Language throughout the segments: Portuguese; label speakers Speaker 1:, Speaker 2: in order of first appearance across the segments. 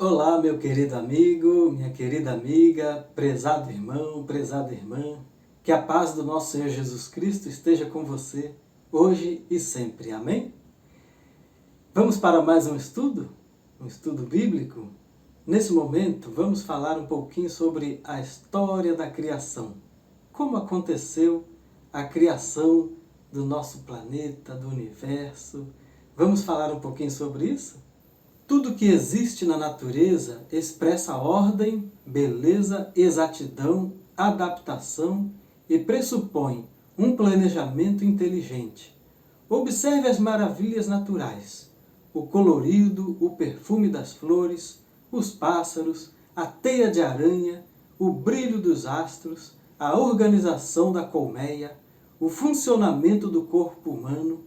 Speaker 1: Olá, meu querido amigo, minha querida amiga, prezado irmão, prezada irmã, que a paz do nosso Senhor Jesus Cristo esteja com você, hoje e sempre. Amém? Vamos para mais um estudo bíblico? Nesse momento, vamos falar um pouquinho sobre a história da criação. Como aconteceu a criação do nosso planeta, do universo. Vamos falar um pouquinho sobre isso? Tudo que existe na natureza expressa ordem, beleza, exatidão, adaptação e pressupõe um planejamento inteligente. Observe as maravilhas naturais, o colorido, o perfume das flores, os pássaros, a teia de aranha, o brilho dos astros, a organização da colmeia, o funcionamento do corpo humano,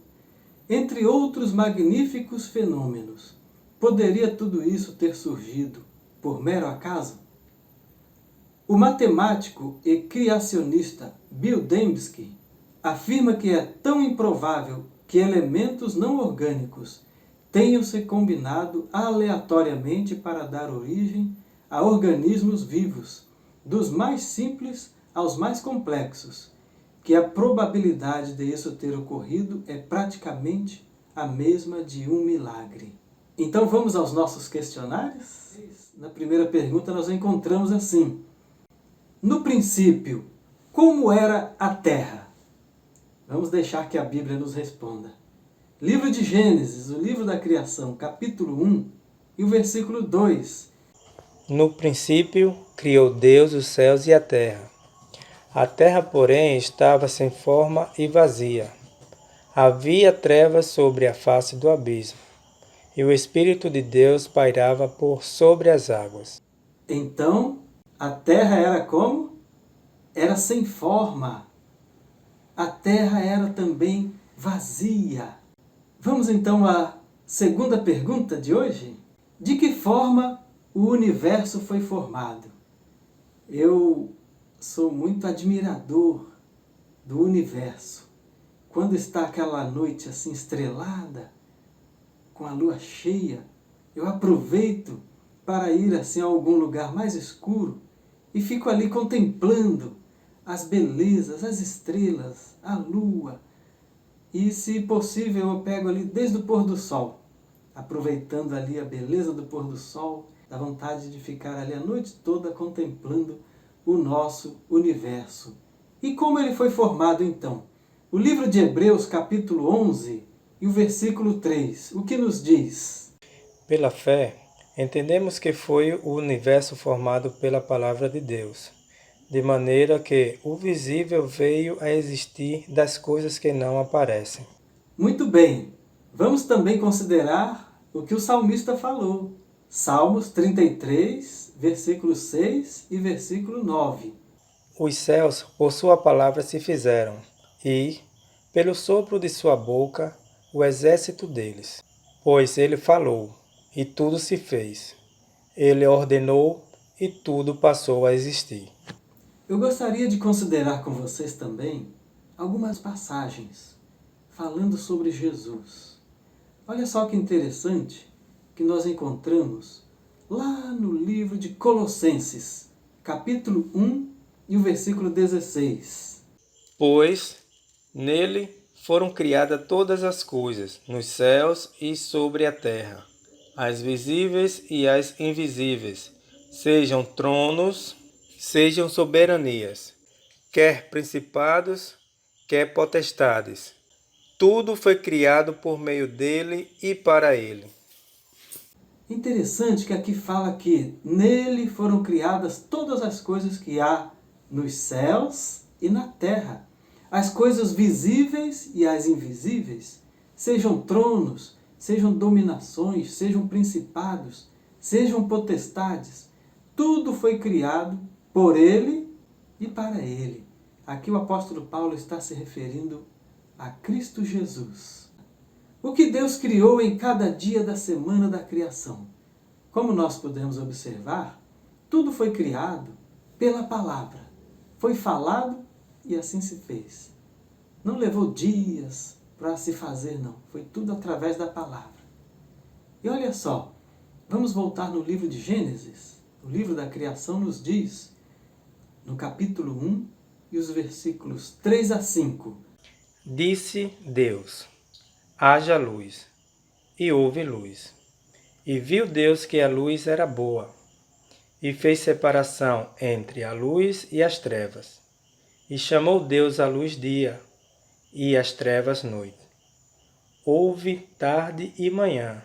Speaker 1: entre outros magníficos fenômenos. Poderia tudo isso ter surgido por mero acaso? O matemático e criacionista Bill Dembski afirma que é tão improvável que elementos não orgânicos tenham se combinado aleatoriamente para dar origem a organismos vivos, dos mais simples aos mais complexos, que a probabilidade de isso ter ocorrido é praticamente a mesma de um milagre. Então vamos aos nossos questionários? Na primeira pergunta nós encontramos assim: no princípio, como era a Terra? Vamos deixar que a Bíblia nos responda. Livro de Gênesis, o livro da criação, capítulo 1 e o versículo 2.
Speaker 2: No princípio, criou Deus os céus e a terra. A terra, porém, estava sem forma e vazia. Havia trevas sobre a face do abismo, e o Espírito de Deus pairava por sobre as águas.
Speaker 1: Então, a terra era como? Era sem forma. A terra era também vazia. Vamos então à segunda pergunta de hoje. De que forma o universo foi formado? Eu sou muito admirador do universo. Quando está aquela noite assim estrelada, com a lua cheia, eu aproveito para ir assim a algum lugar mais escuro e fico ali contemplando as belezas, as estrelas, a lua. E, se possível, eu pego ali desde o pôr do sol, aproveitando ali a beleza do pôr do sol, dá vontade de ficar ali a noite toda contemplando o nosso universo. E como ele foi formado então? O livro de Hebreus, capítulo 11 e o versículo 3, o que nos diz?
Speaker 2: Pela fé, entendemos que foi o universo formado pela palavra de Deus, de maneira que o visível veio a existir das coisas que não aparecem.
Speaker 1: Muito bem, vamos também considerar o que o salmista falou. Salmos 33, versículo 6 e versículo 9.
Speaker 2: Os céus, por sua palavra, se fizeram, e, pelo sopro de sua boca, o exército deles. Pois ele falou, e tudo se fez. Ele ordenou, e tudo passou a existir.
Speaker 1: Eu gostaria de considerar com vocês também algumas passagens falando sobre Jesus. Olha só que interessante que nós encontramos lá no livro de Colossenses, capítulo 1 e o versículo 16.
Speaker 2: Pois nele foram criadas todas as coisas, nos céus e sobre a terra, as visíveis e as invisíveis, sejam tronos, sejam soberanias, quer principados, quer potestades. Tudo foi criado por meio dele e para ele.
Speaker 1: Interessante que aqui fala que nele foram criadas todas as coisas que há nos céus e na terra. As coisas visíveis e as invisíveis, sejam tronos, sejam dominações, sejam principados, sejam potestades. Tudo foi criado por ele e para ele. Aqui o apóstolo Paulo está se referindo a Cristo Jesus. O que Deus criou em cada dia da semana da criação? Como nós podemos observar, tudo foi criado pela palavra. Foi falado e assim se fez. Não levou dias para se fazer, não. Foi tudo através da palavra. E olha só, Vamos voltar no livro de Gênesis. O livro da criação nos diz, no capítulo 1 e os versículos 3 a 5.
Speaker 2: Disse Deus: haja luz, e houve luz. E viu Deus que a luz era boa, e fez separação entre a luz e as trevas. E chamou Deus a luz dia, e as trevas noite. Houve tarde e manhã,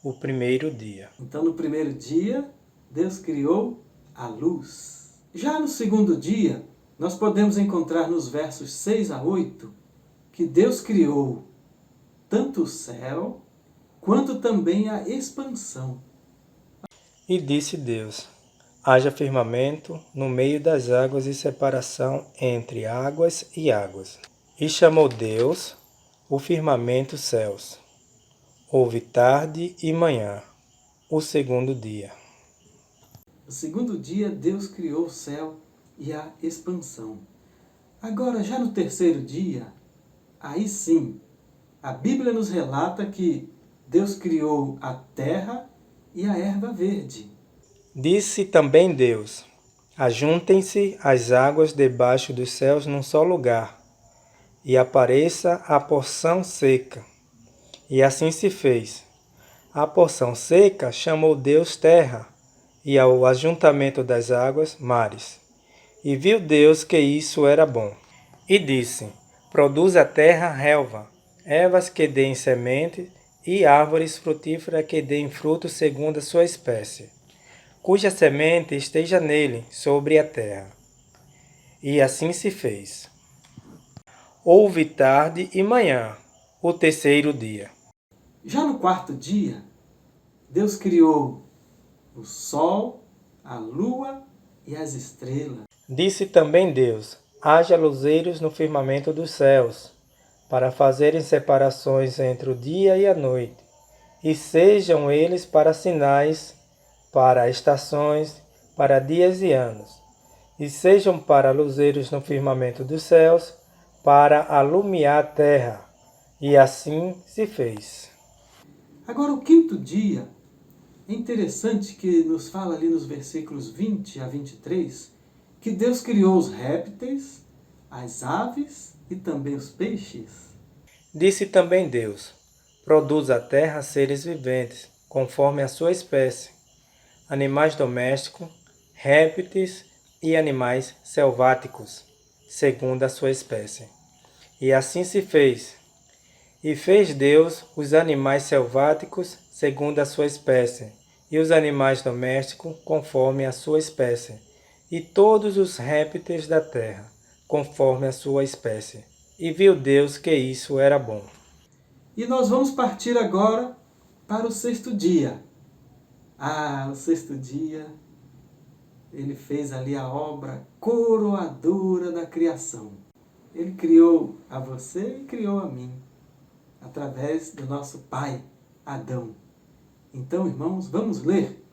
Speaker 2: o primeiro dia.
Speaker 1: Então, no primeiro dia, Deus criou a luz. Já no segundo dia, nós podemos encontrar nos versos 6 a 8 que Deus criou tanto o céu quanto também a expansão.
Speaker 2: E disse Deus: haja firmamento no meio das águas e separação entre águas e águas. E chamou Deus o firmamento céus. Houve tarde e manhã, o segundo dia.
Speaker 1: No segundo dia, Deus criou o céu e a expansão. Agora, já no terceiro dia, aí sim, a Bíblia nos relata que Deus criou a terra e a erva verde.
Speaker 2: Disse também Deus: ajuntem-se as águas debaixo dos céus num só lugar, e apareça a porção seca. E assim se fez. A porção seca chamou Deus terra, e ao ajuntamento das águas, mares. E viu Deus que isso era bom. E disse: produz a terra relva, ervas que deem semente, e árvores frutíferas que deem fruto segundo a sua espécie, cuja semente esteja nele, sobre a terra. E assim se fez. Houve tarde e manhã, o terceiro dia.
Speaker 1: Já no quarto dia, Deus criou o sol, a lua e as estrelas.
Speaker 2: Disse também Deus: haja luzeiros no firmamento dos céus, para fazerem separações entre o dia e a noite, e sejam eles para sinais, para estações, para dias e anos, e sejam para luzeiros no firmamento dos céus, para alumiar a terra. E assim se fez.
Speaker 1: Agora, o quinto dia, é interessante que nos fala ali nos versículos 20 a 23, que Deus criou os répteis, as aves e também os peixes.
Speaker 2: Disse também Deus: produz a terra seres viventes, conforme a sua espécie, animais domésticos, répteis e animais selváticos, segundo a sua espécie. E assim se fez. E fez Deus os animais selváticos segundo a sua espécie, e os animais domésticos conforme a sua espécie, e todos os répteis da terra conforme a sua espécie. E viu Deus que isso era bom.
Speaker 1: E nós vamos partir agora para o sexto dia. O sexto dia, ele fez ali a obra coroadora da criação. Ele criou a você e criou a mim, através do nosso pai, Adão. Então, irmãos, vamos ler.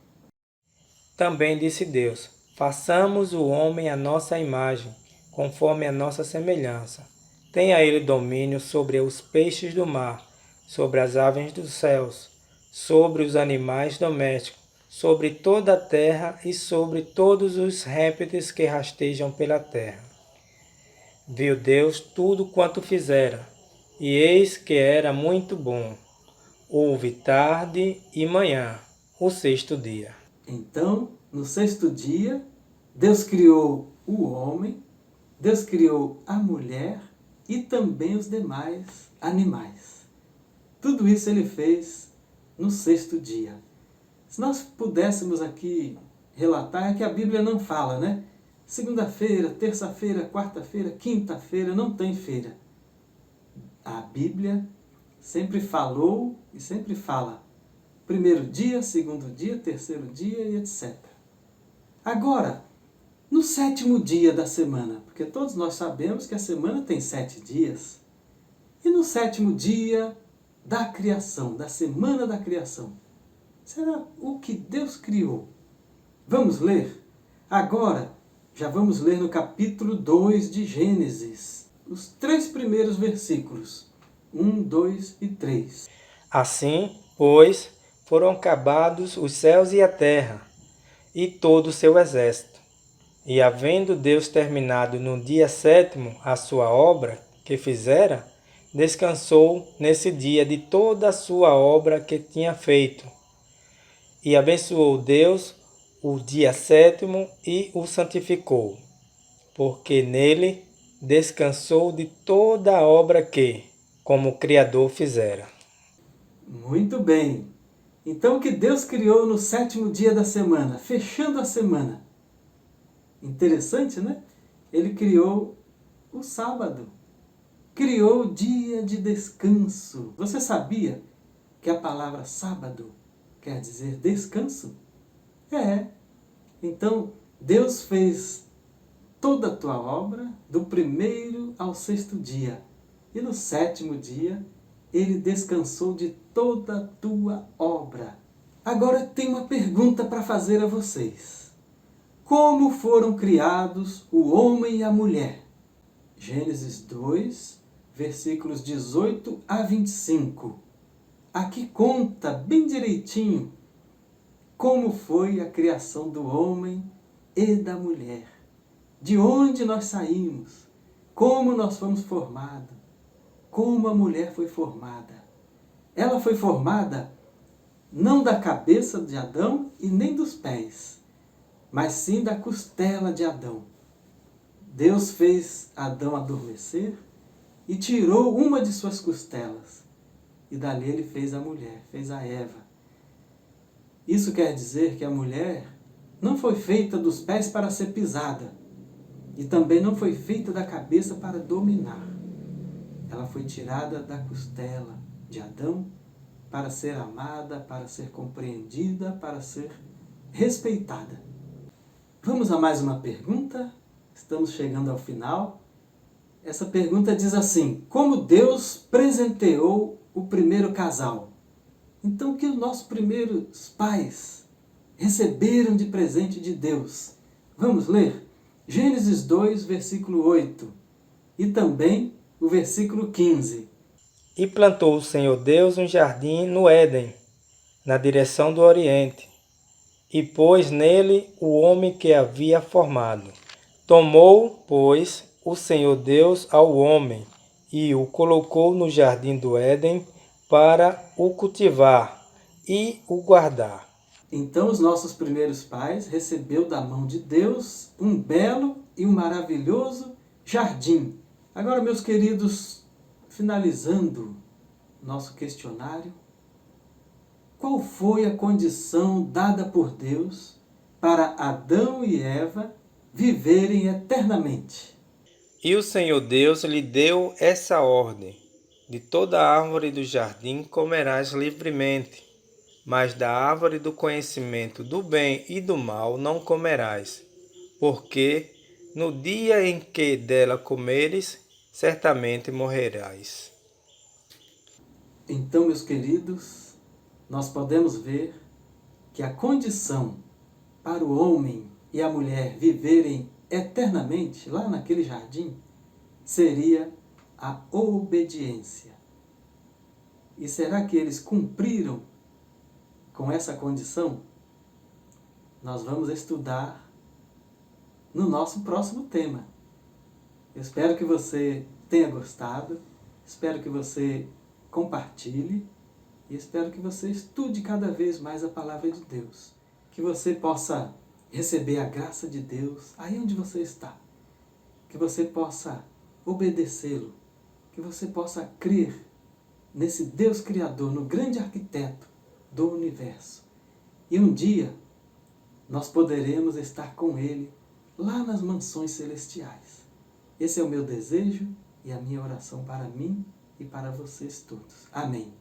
Speaker 2: Também disse Deus: façamos o homem à nossa imagem, conforme a nossa semelhança. Tenha ele domínio sobre os peixes do mar, sobre as aves dos céus, sobre os animais domésticos, sobre toda a terra e sobre todos os répteis que rastejam pela terra. Viu Deus tudo quanto fizera, e eis que era muito bom. Houve tarde e manhã, o sexto dia.
Speaker 1: Então, no sexto dia, Deus criou o homem, Deus criou a mulher e também os demais animais. Tudo isso ele fez no sexto dia. Se nós pudéssemos aqui relatar, é que a Bíblia não fala, né? Segunda-feira, terça-feira, quarta-feira, quinta-feira, não tem feira. A Bíblia sempre falou e sempre fala. Primeiro dia, segundo dia, terceiro dia e etc. Agora, no sétimo dia da semana, porque todos nós sabemos que a semana tem 7 dias, e no sétimo dia da criação, da semana da criação, será o que Deus criou? Vamos ler? Agora, já vamos ler no capítulo 2 de Gênesis, os 3 primeiros versículos, 1, 2 e 3.
Speaker 2: Assim, pois, foram acabados os céus e a terra, e todo o seu exército. E havendo Deus terminado no dia 7º a sua obra que fizera, descansou nesse dia de toda a sua obra que tinha feito. E abençoou Deus o dia 7º e o santificou, porque nele descansou de toda a obra que, como Criador, fizera.
Speaker 1: Muito bem. Então, o que Deus criou no 7º dia da semana, fechando a semana? Interessante, né? Ele criou o sábado. Criou o dia de descanso. Você sabia que a palavra sábado quer dizer descanso? É. Então, Deus fez toda a tua obra do 1º ao 6º dia. E no 7º dia, Ele descansou de toda a tua obra. Agora tem uma pergunta para fazer a vocês. Como foram criados o homem e a mulher? Gênesis 2, versículos 18 a 25. Aqui conta bem direitinho como foi a criação do homem e da mulher. De onde nós saímos, como nós fomos formados, como a mulher foi formada. Ela foi formada não da cabeça de Adão e nem dos pés, mas sim da costela de Adão. Deus fez Adão adormecer e tirou uma de suas costelas. E dali ele fez a mulher, fez a Eva. Isso quer dizer que a mulher não foi feita dos pés para ser pisada. E também não foi feita da cabeça para dominar. Ela foi tirada da costela de Adão para ser amada, para ser compreendida, para ser respeitada. Vamos a mais uma pergunta? Estamos chegando ao final. Essa pergunta diz assim: como Deus presenteou o primeiro casal? Então, o que os nossos primeiros pais receberam de presente de Deus? Vamos ler? Gênesis 2, versículo 8 e também o versículo 15.
Speaker 2: E plantou o Senhor Deus um jardim no Éden, na direção do Oriente, e pôs nele o homem que havia formado. Tomou, pois, o Senhor Deus ao homem e o colocou no jardim do Éden para o cultivar e o guardar.
Speaker 1: Então os nossos primeiros pais receberam da mão de Deus um belo e um maravilhoso jardim. Agora, meus queridos, finalizando nosso questionário, qual foi a condição dada por Deus para Adão e Eva viverem eternamente?
Speaker 2: E o Senhor Deus lhe deu essa ordem: de toda árvore do jardim comerás livremente, mas da árvore do conhecimento do bem e do mal não comerás, porque no dia em que dela comeres, certamente morrerás.
Speaker 1: Então, meus queridos, nós podemos ver que a condição para o homem e a mulher viverem eternamente lá naquele jardim seria a obediência. E será que eles cumpriram com essa condição? Nós vamos estudar no nosso próximo tema. Eu espero que você tenha gostado, espero que você compartilhe e espero que você estude cada vez mais a palavra de Deus. Que você possa receber a graça de Deus aí onde você está. Que você possa obedecê-lo. Que você possa crer nesse Deus Criador, no grande arquiteto do universo. E um dia nós poderemos estar com Ele lá nas mansões celestiais. Esse é o meu desejo e a minha oração para mim e para vocês todos. Amém.